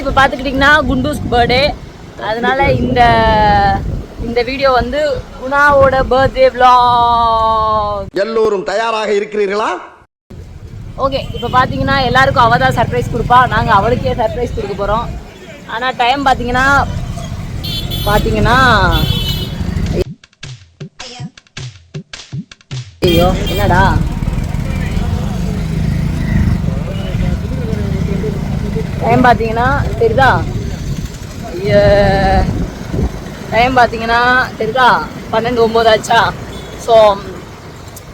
இப்போ பார்த்துக்கிட்டிங்கன்னா குண்டூஸ் பர்த்டே, அதனால இந்த வீடியோ வந்து குணாவோட பர்த்டே vlog. எல்லோரும் தயாராக இருக்கிறீர்களா? ஓகே, இப்போ பார்த்தீங்கன்னா எல்லாருக்கும் அவள் தான் சர்ப்ரைஸ் கொடுப்பா, நாங்கள் அவளுக்கே சர்ப்ரைஸ் கொடுக்க போகிறோம். ஆனால் டைம் பார்த்தீங்கன்னா ஐயோ என்னடா டைம் பார்த்தீங்கன்னா தெரியுதா? டைம் பார்த்தீங்கன்னா தெரியுதா? 12:09 ஆச்சா. ஸோ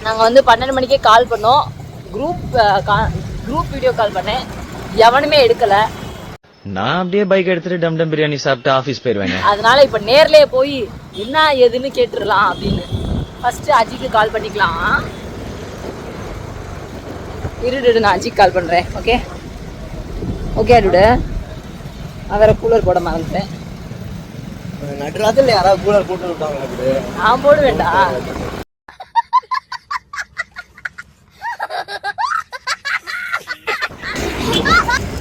நாங்கள் வந்து 12 மணிக்கே கால் பண்ணோம், குரூப் வீடியோ கால் பண்ணேன், எவனுமே எடுக்கலை. நான் அப்படியே பைக் எடுத்துட்டு டம் டம் பிரியாணி சாப்பிட்டு ஆஃபீஸ் போயிடுவேங்க. அதனால இப்போ நேர்லேயே போய் என்ன ஏதுன்னு கேட்டுடலாம் அப்படின்னு. ஃபஸ்ட்டு அஜிக்கு கால் பண்ணிக்கலாம். இருடு, நான் அஜிக்கு கால் பண்ணுறேன். ஓகே ஓகே அருடு, நான் வேற கூலர் போட மறந்துட்டேன். நடுராத்திரில யாராவது கூலர் போட்டு விட்டாங்க? நான் போட வேண்டாம்.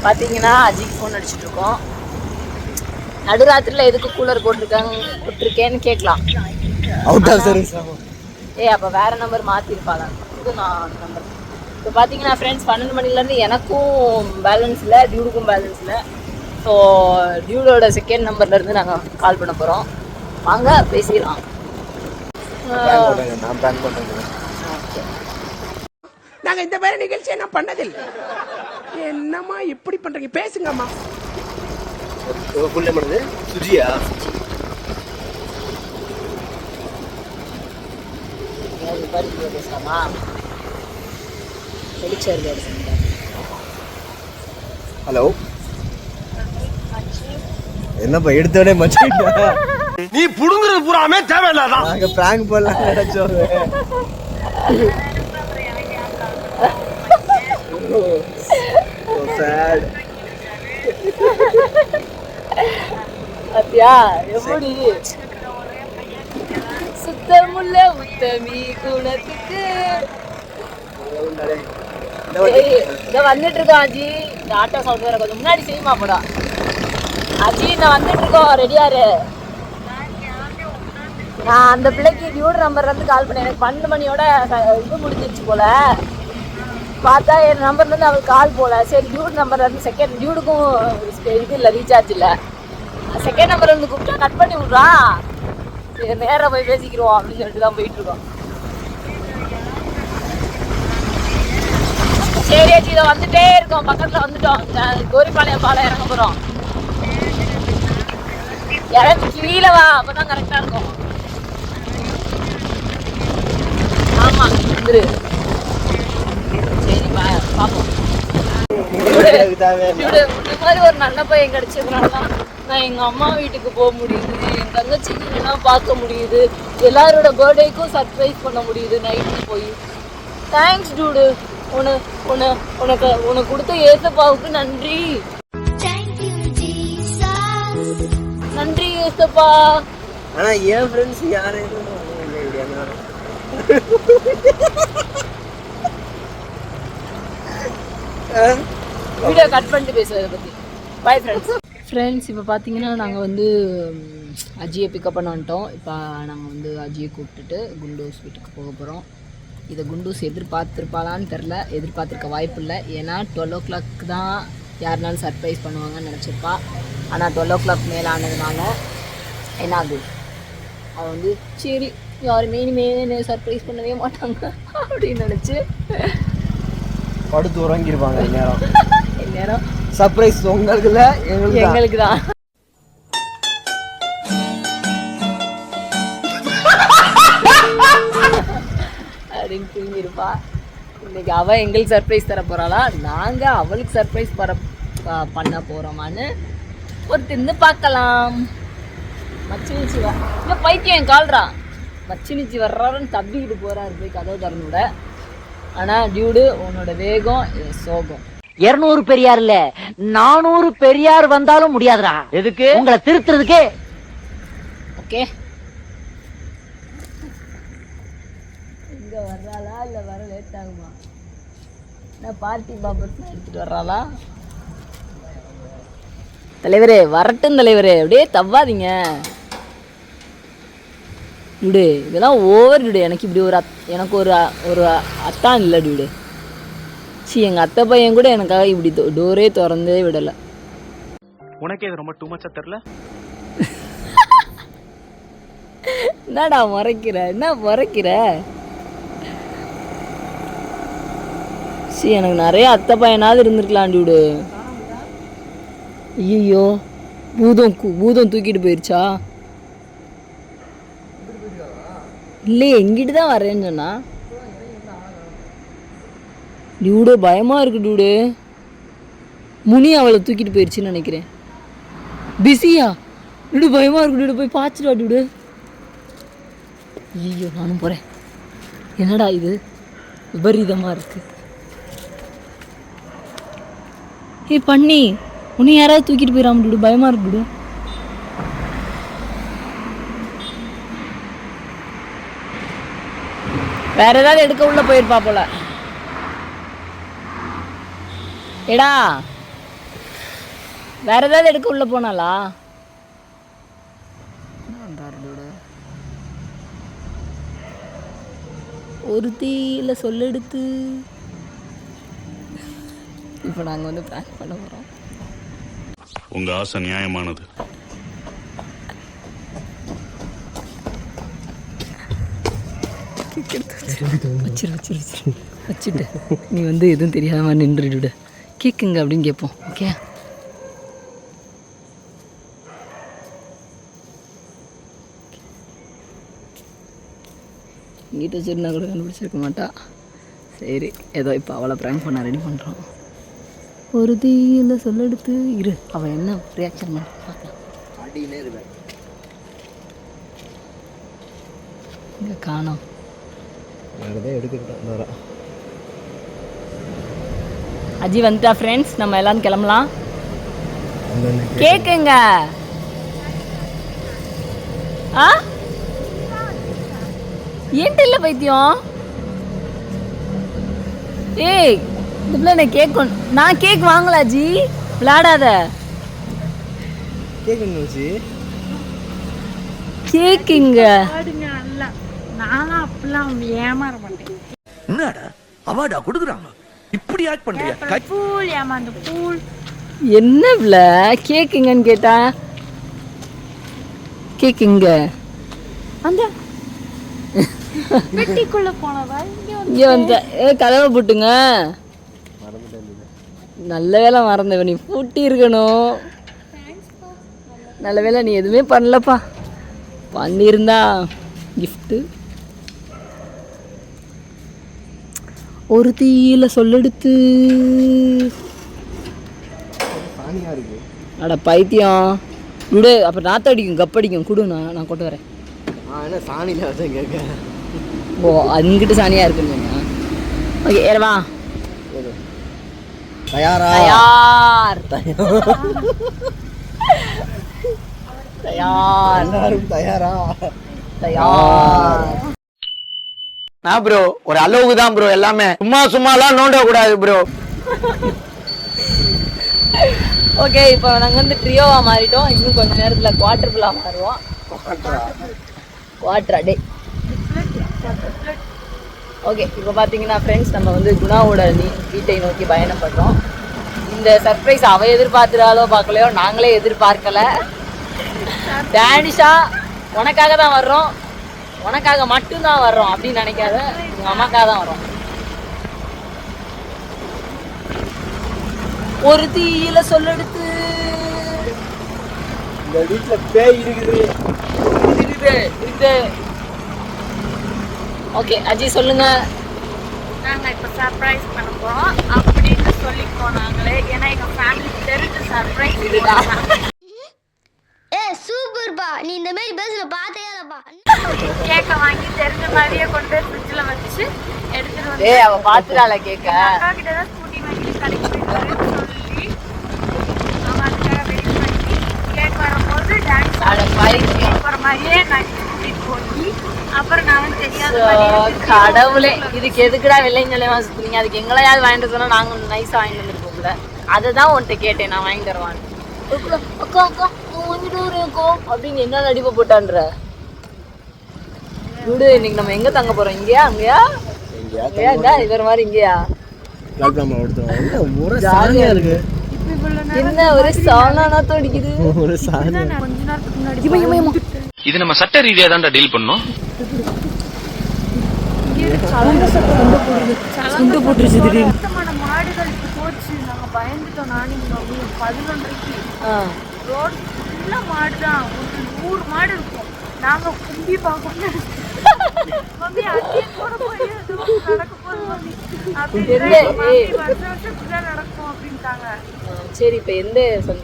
பார்த்தீங்கன்னா அஜிக்கு ஃபோன் அடிச்சுட்டு இருக்கோம். நடுராத்திரியில் எதுக்கு கூலர் போட்டிருக்கேன்னு கேட்கலாம். Out of service. அப்போ வேற நம்பர் மாற்றிருப்பாங்க. இது நான் நம்பர். இப்போ பார்த்தீங்கன்னா ஃப்ரெண்ட்ஸ் 12 மணிலேருந்து எனக்கும் பேலன்ஸ் இல்லை, டியூடுக்கும் பேலன்ஸ் இல்லை. ஸோ டியூடோட செகண்ட் நம்பர்லேருந்து நாங்கள் கால் பண்ண போகிறோம். வாங்க பேசிடலாம். நான் பிளான் பண்ணுறேன். நாங்கள் இந்த மாதிரி நிகழ்ச்சியை நான் பண்ணதில்லை. என்னம்மா இப்படி பண்றீங்க? பேசுங்கம்மா. புள்ள பண்ணுது சுஜியா? பேசலாமா? ஹலோ, என்னப்பா எடுத்தோடனே மச்சிட்டா? நீ புடுங்குறது பூராமே தேவையில்லாதான். நாங்க பிராங்க் பண்ணலாம் நினைச்சோம். அப்படியா? எப்படி சுத்தமுள்ள உத்தமி குணத்துக்கு வந்துட்டு இருக்கோம். அஜி, இந்த ஆட்டோ சவுண்ட் வேற கொஞ்சம் முன்னாடி செய்யுமா போடா. அஜி, நான் வந்துட்டு இருக்கோம், ரெடியாரு. நான் அந்த பிள்ளைக்கு டியூட் நம்பர்ல இருந்து கால் பண்ணேன். எனக்கு 12 மணியோட இது முடிஞ்சிருச்சு போல. பார்த்தா என் நம்பர்லேருந்து அவளுக்கு கால் போல. சரி, டியூட் நம்பர்லேருந்து செகண்ட் டியூடுக்கும் இது இல்லை, ரீசார்ஜ் இல்லை. செகண்ட் நம்பர்லேருந்து கூப்பிட்டா கட் பண்ணி விட்றா. சரி, நேராக போய் பேசிக்கிறோம் அப்படின்னு சொல்லிட்டு தான் போயிட்டுருக்கோம். சரி ஆச்சு, இதை வந்துட்டே இருக்கோம், பக்கத்தில் வந்துட்டோம். கோரிப்பாளையம் பாலம் இறங்க போகிறோம். இறங்கி கீழே வா, அப்போ தான் கரெக்டாக இருக்கும். ஆமாம், வந்துரு. ஒரு நல்ல பையன் கிடைச்சதுனாலதான் நான் எங்க அம்மா வீட்டுக்கு போக முடியுது, என் தங்கச்சிக்கு பார்க்க முடியுது, எல்லாரோட பர்த்டேக்கும் சர்ப்ரைஸ் பண்ண முடியுது நைட்டு போய். Thanks dude. உனக்கு கொடுத்த ஏசப்பாவுக்கு நன்றி. நன்றி ஏசப்பா. ஆனா என் ஃப்ரெண்ட்ஸ் யாரையும் வீடியோ கட் பண்ணிட்டு பேசுறதை பற்றி. Bye friends. இப்போ பார்த்தீங்கன்னா நாங்கள் வந்து அஜியை பிக்கப் பண்ண வந்துட்டோம். இப்போ நாங்கள் வந்து அஜியை கூப்பிட்டுட்டு குண்டூஸ் வீட்டுக்கு போக போகிறோம். இதை குண்டூஸ் எதிர்பார்த்துருப்பாளான்னு தெரில, எதிர்பார்த்துருக்க வாய்ப்பு இல்லை. ஏன்னா 12 o'clock தான் யாருனாலும் சர்ப்ரைஸ் பண்ணுவாங்கன்னு நினச்சிருப்பா. ஆனால் 12 o'clock மேலே ஆனதுனால என்ன ஆகுது, அவள் வந்து சரி யாருமே இனிமேல் சர்ப்ரைஸ் பண்ணவே மாட்டாங்க அப்படின்னு நினச்சி படுத்து உறங்கிருப்பாங்க. இந்நேரம் சர்ப்ரைஸ் உங்களுக்கு இல்லை, எங்களுக்கு தான். அப்படின்னு தூங்கிருப்பா. இன்னைக்கு அவள் எங்களுக்கு சர்ப்ரைஸ் தர போகிறாளா, நாங்கள் அவளுக்கு சர்ப்ரைஸ் பண்ண போகிறோமான்னு ஒருத்திருந்து பார்க்கலாம். மச்சினிச்சி இல்லை பைத்தியம் கால்றா, மச்சினிச்சி வர்றாருன்னு தப்பிக்கிட்டு போகிறாரு போய் கதவு திறந்து விட. ஆனால் டியூடு உன்னோட வேகம் சோகம். 200 பெரியார் இல்ல 400 பெரியார் வந்தாலும் முடியாதுடா. எதுக்கு? உங்களை திருத்துறதுக்கே. ஓகே, இங்க வர்றாளா இல்ல வரல லேட் ஆகுமா? நான் பார்ட்டி பாப்பர்ஸ் எடுத்துட்டு வர்றாளா? தலைவரே வரட்டும் தலைவரே, அப்படியே தவ்வாதீங்க டியூடு. இதெல்லாம் ஓவர் டியூடு. எனக்கு இப்படி எனக்கு ஒரு அத்தான் இல்லை டியூடு. எங்கள் அத்தை பையன் கூட எனக்காக இப்படி டோரே திறந்தே விடலை. உனக்கே இது ரொம்ப டூ மச்சா தெரியல. என்னடா முறைக்கிற? என்ன முறைக்கிற? எனக்கு நிறைய அத்தை பையனாவது இருந்திருக்கலாம் டியூடு. ஐயோ பூதம் தூக்கிட்டு போயிடுச்சா? இல்லையே, எங்கிட்டு தான் வரேன்னு சொன்னா டியூடு. பயமாக இருக்கு டியூடு. முனி அவளை தூக்கிட்டு போயிடுச்சுன்னு நினைக்கிறேன். பிஸியா டியூடு? பயமாக இருக்கு டியூடு. போய் பார்த்துட்டு வா டியூடு. ஐயோ நானும் போகிறேன். என்னடா இது விபரீதமாக இருக்கு. பண்ணி உன்னை யாராவது தூக்கிட்டு போயிடாம டியூடு. பயமாக இருக்கு டியூடு. வேற ஏதாவது எடுக்க உள்ள போயிருப்பா போல. எடா வேற ஏதாவது எடுக்க உள்ள போனாலா? ஒரு தீயில சொல்லெடுத்து இப்போ நாங்கள் வந்து பிராங்க் பண்ண போகிறோம். உங்க ஆசை நியாயமானது. வச்சுட்டு நீ வந்து எதுவும் தெரியாம நின்றுடு. கேக்குங்க அப்படின்னு கேட்போம். ஓகே இங்கிட்ட வச்சுருந்தா கூட கண்டுபிடிச்சிருக்க மாட்டா. சரி ஏதோ இப்போ அவளை ப்ராங்க் பண்ண ரெடி பண்ணுறோம். ஒரு தீயில சொல்லெடுத்து இரு. அவள் என்ன ரியாக்ஷன் பண்ண பார்க்கலாம். இங்கே காணோம். அஜி வந்துட்டா ஃப்ரெண்ட்ஸ். நம்ம எல்லாரும் கிளம்பலாம். கேக்குங்க. ஆ ஏன்ட்டு இல்லை பைத்தியம். ஏய் இந்த பிள்ளை நான் கேக் நான் கேக் வாங்கல அஜி. விளையாடாத. கேக்குங்க. நானும் அப்படிலாம் ஏமாற மாட்டேன். என்னடா அவார்டா கொடுக்குறாங்க இப்படி ஆக்ட் பண்றியா? பூல் ஏமாந்த பூல். என்ன பிள்ள கேக்குங்கன்னு கேட்டா கேக்குங்க. அந்த வெட்டிக்குள்ள போனவா இங்க வந்து கதவை போட்டுங்க. நல்ல வேலை மறந்தவ. நீ பூட்டி இருக்கணும். நல்ல வேலை நீ எதுவுமே பண்ணலப்பா. பண்ணியிருந்தா கிஃப்ட்டு. ஒரு தீயில சொல்லெடுத்து. அட பைத்தியம் விடு. அப்புறம் நாத்தடிக்கும் கப்படிக்கும். குடு நான் கொண்டு வரேன். சாணியில கேட்க. ஓ அங்கிட்டு சாணியா இருக்குன்னு சொன்னா. ஓகே ஏறவா. தயாரா? தயார் தயார் எல்லாரும் தயாரா? தயார். நான் ப்ரோ ஒரு அளவுக்கு தான் ப்ரோ. எல்லாமே சும்மாலாம் நோண்ட கூடாது ப்ரோ. ஓகே இப்போ நாங்கள் வந்து ட்ரியோவா மாறிட்டோம். இன்னும் கொஞ்ச நேரத்தில் குவார்டர் ஃபுல்லாக மாறுவோம். குவார்டரா டே. ஓகே இப்போ பார்த்தீங்கன்னா ஃப்ரெண்ட்ஸ் நம்ம வந்து குணாவோட வீட்டை நோக்கி பயணப்படுறோம். இந்த சர்ப்ரைஸ் அவள் எதிர்பார்த்துறாலோ பார்க்கலையோ நாங்களே எதிர்பார்க்கலை. டேனிஷா உனக்காக தான் வர்றோம், உனக்காக மட்டும்தான் வர்றோம் அப்படின்னு நினைக்காத. உங்கள் அம்மாக்காக தான் வர்றோம். ஒரு தீயில சொல்லெடுத்து. இந்த வீட்டுல பேய் இருக்குது. ஓகே அஜி சொல்லுங்க. நாங்க இப்ப சர்ப்ரைஸ் பண்ண போறோம் அப்படின்னு சொல்லிக்கோம் நாங்களே. ஏன்னா எங்க ஃபேமிலிக்கு தெரிஞ்ச சர்ப்ரைஸ் இதுதான். சூப்பர் பா. நீ இந்த மாதிரி பஸ்ல பார்த்தே இல்லப்பா. கேக்க வாங்கி தெரிஞ்ச மாதிரியே கொண்டு ஃப்ரிட்ஜ்ல வச்சு எடுத்துட்டு வந்து. ஏய் அவ பாத்துறாள கேக்க. அக்கா கிட்ட தான் ஸ்கூட்டி வாங்கி கடைக்கு போயிட்டு சொல்லி அவன் அதுக்காக வெயிட் பண்ணி கேக் வரும்போது டான்ஸ் அட பைத்தியம் போற மாதிரியே நான் கூட்டிட்டு போய் அப்புறம் நான் தெரியாத கடவுளே, இதுக்கு எதுக்குடா வெள்ளைங்களையும் வாசிக்கிறீங்க? அதுக்கு எங்களையாவது வாங்கிட்டு சொன்னா நாங்க நைஸா வாங்கிட்டு வந்துருப்போம்ல. அதை தான் உன்கிட்ட கேட்டேன், நான் வாங்கி தருவான்னு. அக்கா அக்கா வாங்கிட்டு வரேன்க்கோ அப்படின்னு என்ன நடிப்பு போட்டான்ற விடு. இன்னைக்கு நம்ம எங்க தங்க போறோம்? இங்கேயா அங்கேயா? இங்கேயா இவர் மாதிரி இங்கேயா? இருக்கு என்ன ஒரு சாணானாத்தம் அடிக்குது. ஒரு சாணி. கொஞ்ச நேரத்துக்கு முன்னாடி இது நம்ம சட்ட ரீதியா தான் டீல் பண்ணோம். மாடுகள் போச்சு. நாங்க பயந்துட்டோம். நானும் 11:30 ரோடு ஃபுல்லா மாடுதான். ஒரு 100 மாடு இருக்கும். நாங்க கும்பி பார்க்கணும். மம்மி அங்கே போற போய் நடக்க போகுது மம்மி அப்படி வருஷம் நடக்கும் அப்படின்ட்டாங்க. சரி, இப்ப எந்த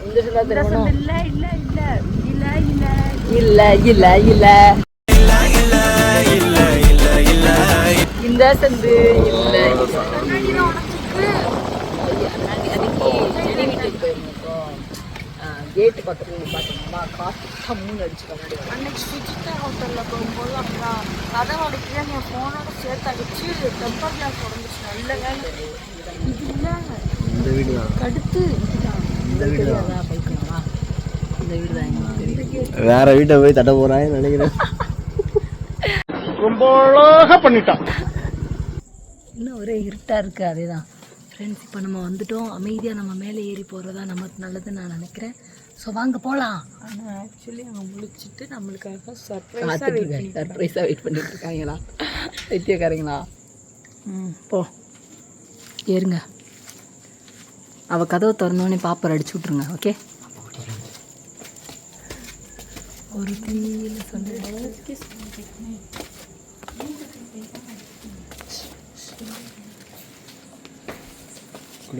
இந்த சொன்னா தெரியும்? இல்ல இல்ல இல்ல இல்ல இல்ல இல்ல இல்ல இந்த சந்து இல்ல. கேட்டு பக்கத்துல பாத்தீங்கன்னா காசு கம்முன்னு அடிச்சு கண்ணாடி. அன்னைக்கு சுஜிதா ஹோட்டல்ல போகும்போது அப்படிதான் கதை உடைக்கிறா என் போனோட சேர்த்து அடிச்சு டெம்பர் கிளாஸ் உடஞ்சிச்சு. நல்ல வேலை இது இல்ல. இந்த வீடு தான். கடுத்து இந்த வீடு தான். இந்த வீடு தான். வேற வீட்டை போய் தட்ட போறான்னு நினைக்கிறேன். ரொம்ப அழகா பண்ணிட்டான். இன்னும் ஒரே இருட்டா இருக்கு. அதேதான் ஃப்ரெண்ட்ஸ், இப்போ நம்ம வந்துட்டோம். அமைதியாக நம்ம மேலே ஏறி போகிறதா நமக்கு நல்லதுன்னு நான் நினைக்கிறேன். ஸோ வாங்க போகலாம். ஆனால் ஆக்சுவலி அங்கே முழிச்சிட்டு நம்மளுக்காக சர்ப்ரைஸாக வெயிட் பண்ணிட்டு இருக்காங்களா? வைத்தியக்காரங்களா? போ ஏறுங்க. அவள் கதவை திறந்தோடனே பாப்பர் அடிச்சு விட்ருங்க. ஓகே, ஒரு தீயில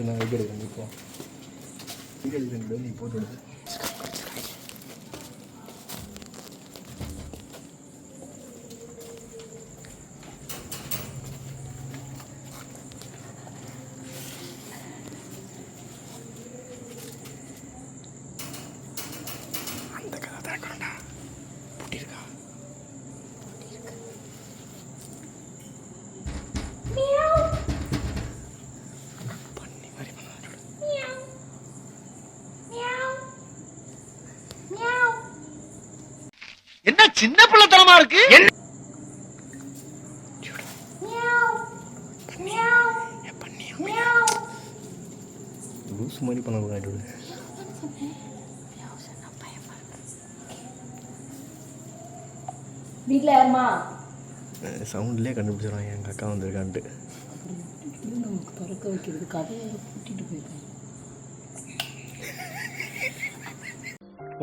நான் வீடியோ எடுக்கிறேன். இப்போ வீடியோ எடுக்கிறேன். நீ போட்டு விடு. அந்த கதை தாக்கணும்டா. பூட்டியிருக்கா? என்ன சின்ன பிள்ளைத்தனமா இருக்கு? லூஸ் மாதிரி பண்ணக்கூடாது. வீட்டில் யாருமா? சவுண்ட்லேயே கண்டுபிடிச்சிடுவாங்க எங்கள் அக்கா வந்திருக்கான்ட்டு. நமக்கு திறக்க வைக்கிறது கதையை கூட்டிட்டு போயிருக்கோம்.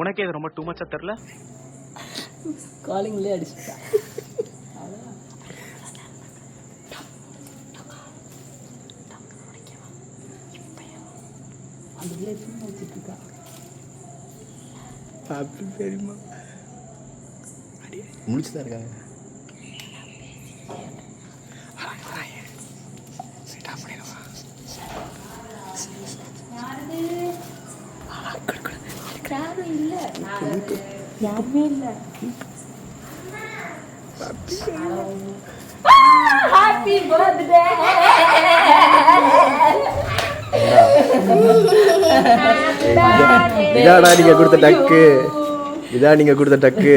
உனக்கே இது ரொம்ப டூ மச்சா தெரியல. காலிங்லேயே அடிச்சுட்டா. அந்த வச்சுட்டு இருக்கா. அப்படி சரிம்மா முடிச்சுதான் இருக்காங்க. யாருமே இல்லை. Happy birthday. இதாடா நீங்க கொடுத்த டக்கு. இதான் நீங்க கொடுத்த டக்கு.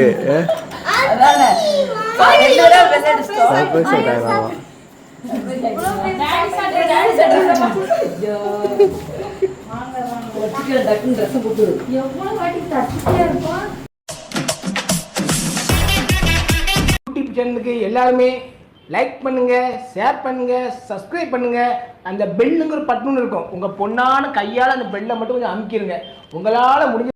யூடியூப் சேனலுக்கு எல்லாருமே லைக் பண்ணுங்க, ஷேர் பண்ணுங்க, சப்ஸ்கிரைப் பண்ணுங்க. அந்த பெல்லுங்கிற பட்டன் இருக்கும். உங்க பொண்ணான கையால அந்த பெல்லை மட்டும் கொஞ்சம் அமுக்கிடுங்க. உங்களால முடிஞ்ச